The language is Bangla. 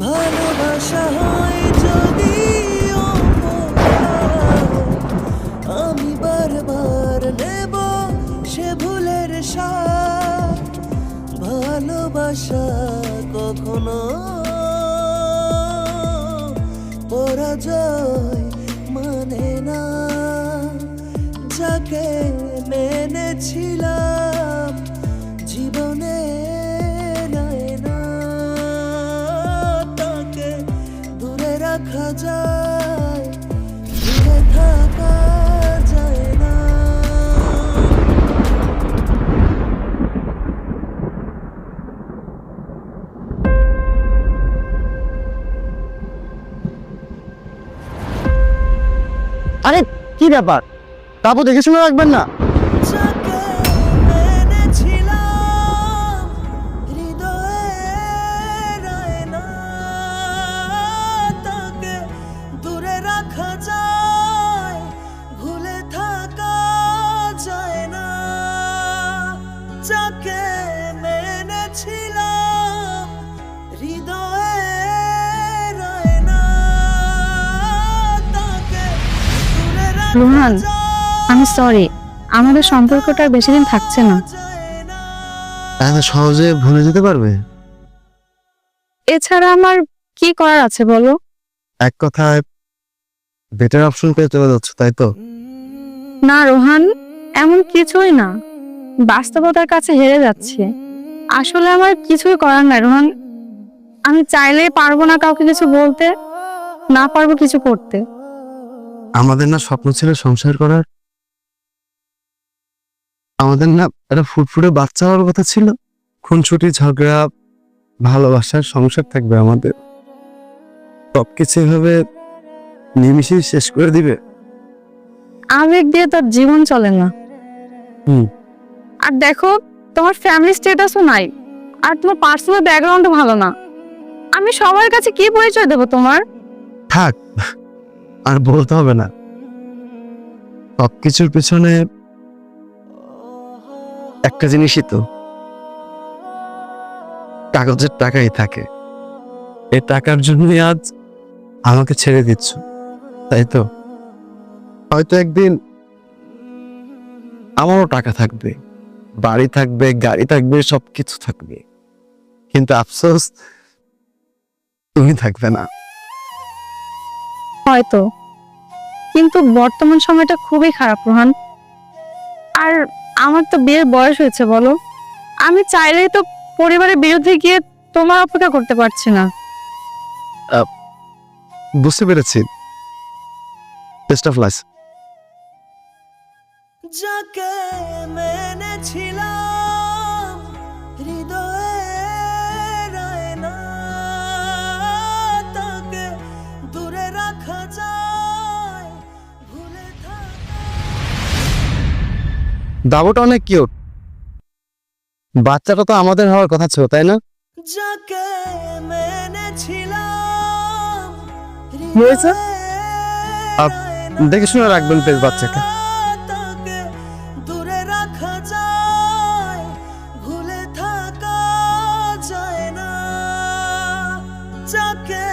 ভালোবাসা হয় যদি আমি বারবার নেব সে ভুলের স্বাদ। ভালোবাসা কখনো পরাজয় মানে না, যাকে মেনেছিলাম জীবনে তাকে দূরে রাখা যায়, দূরে থাকা যায় না। আরে কি ব্যাপার, তারপর দেখে শুনে রাখবেন না? যাকে মেনেছিলাম হৃদয়ের আয়না, তাকে দূরে রাখা যায়, ভুলে থাকা যায় না। যাকে মেনেছিলাম হৃদয়ের আয়না, তাকে দূরে রাখা রোহান, আমি সরি, আমাদের সম্পর্কটা আর বেশি দিন থাকছে না। এত সহজে ভুলে যেতে পারবে? এছাড়া আমার কি করার আছে বলো? এক কথায় বেটার অপশন পেয়ে চলে যাচ্ছ, তাই তো? না রোহান, এমন কিছুই না, বাস্তবতার কাছে হেরে যাচ্ছে। আসলে আমার কিছুই করার নাই রোহান, আমি চাইলেই পারবো না কাউকে কিছু বলতে, না পারবো কিছু করতে। আমাদের না স্বপ্ন ছিল সংসার করার, আমাদের না একটা ফুটফুটে বাচ্চা হওয়ার কথা ছিল। খুনসুটি ঝগড়া ভালোবাসার সংসার থাকবে আমাদের, সবকিছু এভাবে নিমিশেই শেষ করে দিবে? আবেগ দিয়ে তোর জীবন চলে না। হুম। আর দেখো, তোমার ফ্যামিলি স্ট্যাটাসও নাই, আর তোমার পার্সোনাল ব্যাকগ্রাউন্ডও ভালো না। আমি সবার কাছে কি পরিচয় দেবো তোমার? থাক, আর বলতে হবে না। সবকিছুর পেছনে একটা জিনিসই তো, কাগজের টাকাই থাকে। এই টাকার জন্যই আজ আমাকে ছেড়ে দিচ্ছ, তাই তো? হয়তো একদিন আমারও টাকা থাকবে, বাড়ি থাকবে, গাড়ি থাকবে, সবকিছু থাকবে, কিন্তু আফসোস তুমি থাকবে না। হয়তো, কিন্তু বর্তমান সময়টা খুবই খারাপ রোহান। আর আমার তো বিয়ের বয়স হয়েছে বলো, আমি চাইলেই তো পরিবারের বিরুদ্ধে গিয়ে তোমার অপেক্ষা করতে পারছি না। বুঝতে পেরেছি। Best of luck. যাকে মেনেছিলাম হৃদয়ের আয়না, তাকে দূরে রাখা যায়, ভুলে থাকা। দাবুটা অনেক কিউট, বাচ্চাটা তো আমাদের হওয়ার কথা ছিল, তাই না? যাকে মেনেছিলাম হয়েছে? হৃদয়ের দেখে শুনে রাখবেন প্লিজ বাচ্চাকে। তাকে দূরে রাখা যায়, ভুলে থাকা যায় না। যাকে